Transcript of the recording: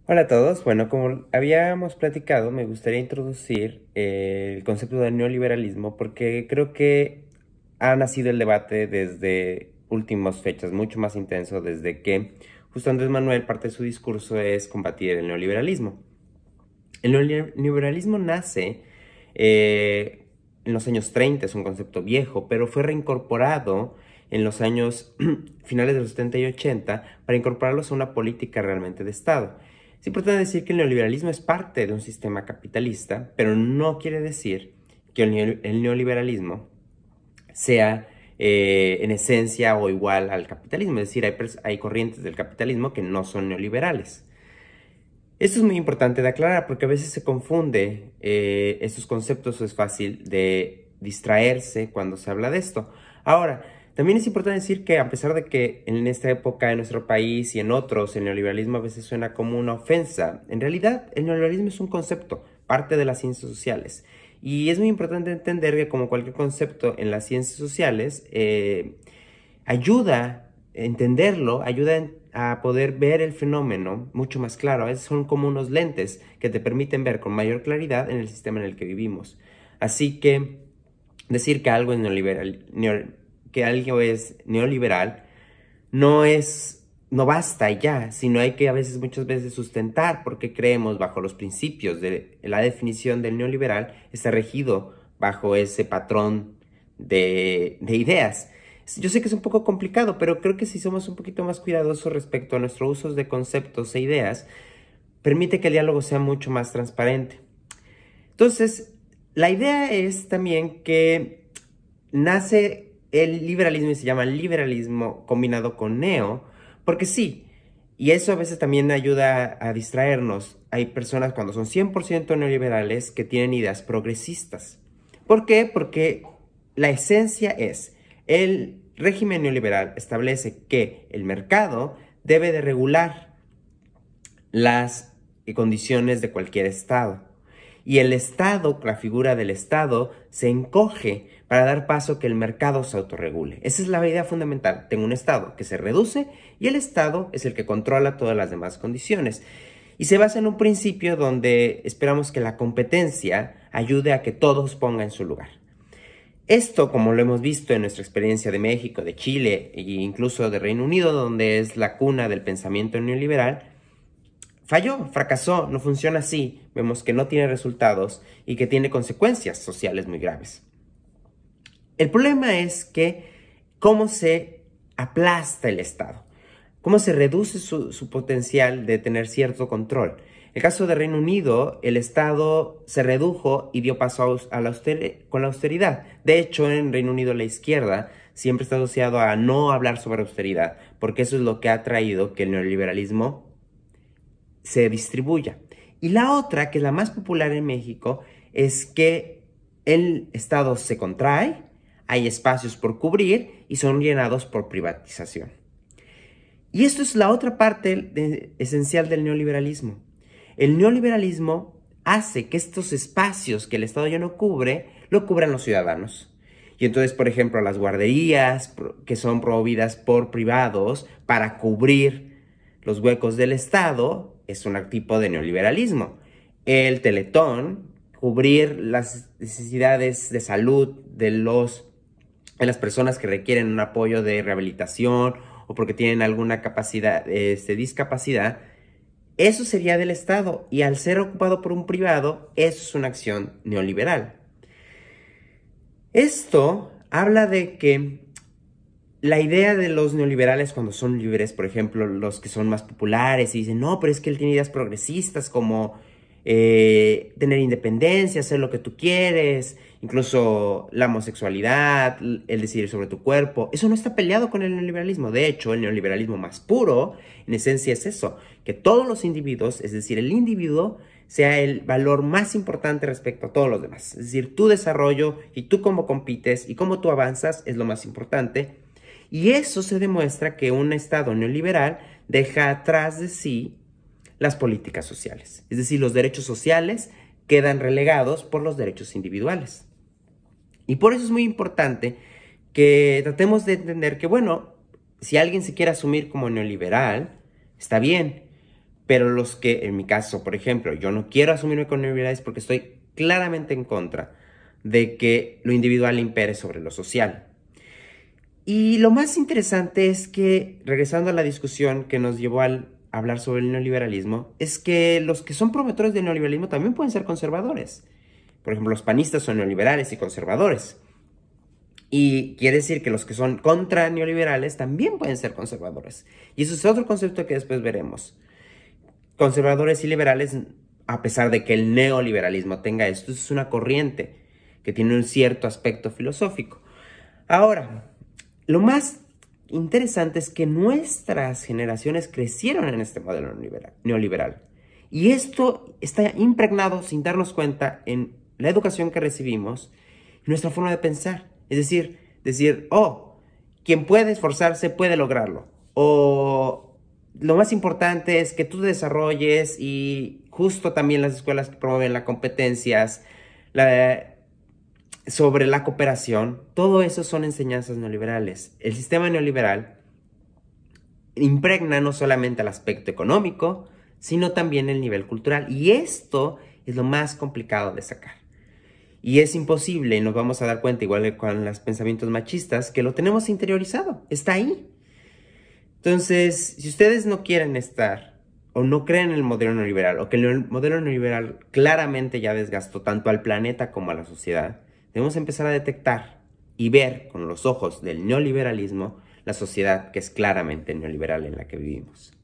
Hola a todos. Bueno, como habíamos platicado, me gustaría introducir el concepto del neoliberalismo porque creo que ha nacido el debate desde últimas fechas, mucho más intenso desde que justo Andrés Manuel parte de su discurso es combatir el neoliberalismo. El neoliberalismo nace en los años 30, es un concepto viejo, pero fue reincorporado en los años finales de los 70 y 80 para incorporarlos a una política realmente de Estado. Es importante decir que el neoliberalismo es parte de un sistema capitalista, pero no quiere decir que el neoliberalismo sea en esencia o igual al capitalismo. Es decir, hay corrientes del capitalismo que no son neoliberales. Esto es muy importante de aclarar porque a veces se confunde estos conceptos, es fácil de distraerse cuando se habla de esto. Ahora, también es importante decir que a pesar de que en esta época en nuestro país y en otros el neoliberalismo a veces suena como una ofensa, en realidad el neoliberalismo es un concepto, parte de las ciencias sociales. Y es muy importante entender que como cualquier concepto en las ciencias sociales, ayuda a entenderlo, ayuda a poder ver el fenómeno mucho más claro. A veces son como unos lentes que te permiten ver con mayor claridad en el sistema en el que vivimos. Así que decir que algo es que algo es neoliberal no basta ya, sino hay que muchas veces sustentar porque creemos bajo los principios de la definición del neoliberal está regido bajo ese patrón de ideas. Yo sé que es un poco complicado, pero creo que si somos un poquito más cuidadosos respecto a nuestros usos de conceptos e ideas, permite que el diálogo sea mucho más transparente. Entonces, la idea es también que nace el liberalismo y se llama liberalismo combinado con neo, porque sí, y eso a veces también ayuda a distraernos. Hay personas cuando son 100% neoliberales que tienen ideas progresistas. ¿Por qué? Porque la esencia es, el régimen neoliberal establece que el mercado debe de regular las condiciones de cualquier estado. Y el Estado, la figura del Estado, se encoge para dar paso a que el mercado se autorregule. Esa es la idea fundamental. Tengo un Estado que se reduce y el Estado es el que controla todas las demás condiciones. Y se basa en un principio donde esperamos que la competencia ayude a que todos pongan en su lugar. Esto, como lo hemos visto en nuestra experiencia de México, de Chile e incluso de Reino Unido, donde es la cuna del pensamiento neoliberal, falló, fracasó, no funciona así. Vemos que no tiene resultados y que tiene consecuencias sociales muy graves. El problema es que cómo se aplasta el Estado, cómo se reduce su potencial de tener cierto control. En el caso de Reino Unido, el Estado se redujo y dio paso con la austeridad. De hecho, en Reino Unido la izquierda siempre está asociado a no hablar sobre austeridad, porque eso es lo que ha traído que el neoliberalismo se distribuya. Y la otra, que es la más popular en México, es que el Estado se contrae, hay espacios por cubrir y son llenados por privatización. Y esto es la otra parte esencial del neoliberalismo. El neoliberalismo hace que estos espacios que el Estado ya no cubre, lo cubran los ciudadanos. Y entonces, por ejemplo, las guarderías que son promovidas por privados para cubrir los huecos del Estado es un tipo de neoliberalismo. El Teletón, cubrir las necesidades de salud de las personas que requieren un apoyo de rehabilitación o porque tienen alguna discapacidad, eso sería del Estado y al ser ocupado por un privado, eso es una acción neoliberal. Esto habla de que la idea de los neoliberales cuando son libres, por ejemplo, los que son más populares y dicen, no, pero es que él tiene ideas progresistas como tener independencia, hacer lo que tú quieres, incluso la homosexualidad, el decidir sobre tu cuerpo. Eso no está peleado con el neoliberalismo. De hecho, el neoliberalismo más puro, en esencia, es eso, que todos los individuos, es decir, el individuo, sea el valor más importante respecto a todos los demás. Es decir, tu desarrollo y tú cómo compites y cómo tú avanzas es lo más importante. Y eso se demuestra que un Estado neoliberal deja atrás de sí las políticas sociales. Es decir, los derechos sociales quedan relegados por los derechos individuales. Y por eso es muy importante que tratemos de entender que, bueno, si alguien se quiere asumir como neoliberal, está bien, Pero los que, en mi caso, por ejemplo, yo no quiero asumirme con neoliberales porque estoy claramente en contra de que lo individual impere sobre lo social. Y lo más interesante es que, regresando a la discusión que nos llevó al hablar sobre el neoliberalismo, es que los que son promotores del neoliberalismo también pueden ser conservadores. Por ejemplo, los panistas son neoliberales y conservadores. Y quiere decir que los que son contra neoliberales también pueden ser conservadores. Y eso es otro concepto que después veremos. Conservadores y liberales, a pesar de que el neoliberalismo tenga esto, es una corriente que tiene un cierto aspecto filosófico. Ahora, lo más interesante es que nuestras generaciones crecieron en este modelo neoliberal. Y esto está impregnado, sin darnos cuenta, en la educación que recibimos y nuestra forma de pensar. Es decir, oh, quien puede esforzarse puede lograrlo. O lo más importante es que tú desarrolles, y justo también las escuelas que promueven las competencias, sobre la cooperación, todo eso son enseñanzas neoliberales. El sistema neoliberal impregna no solamente el aspecto económico, sino también el nivel cultural. Y esto es lo más complicado de sacar. Y es imposible, y nos vamos a dar cuenta, igual que con los pensamientos machistas, que lo tenemos interiorizado, está ahí. Entonces, si ustedes no quieren estar, o no creen en el modelo neoliberal, o que el modelo neoliberal claramente ya desgastó tanto al planeta como a la sociedad, debemos empezar a detectar y ver con los ojos del neoliberalismo la sociedad que es claramente neoliberal en la que vivimos.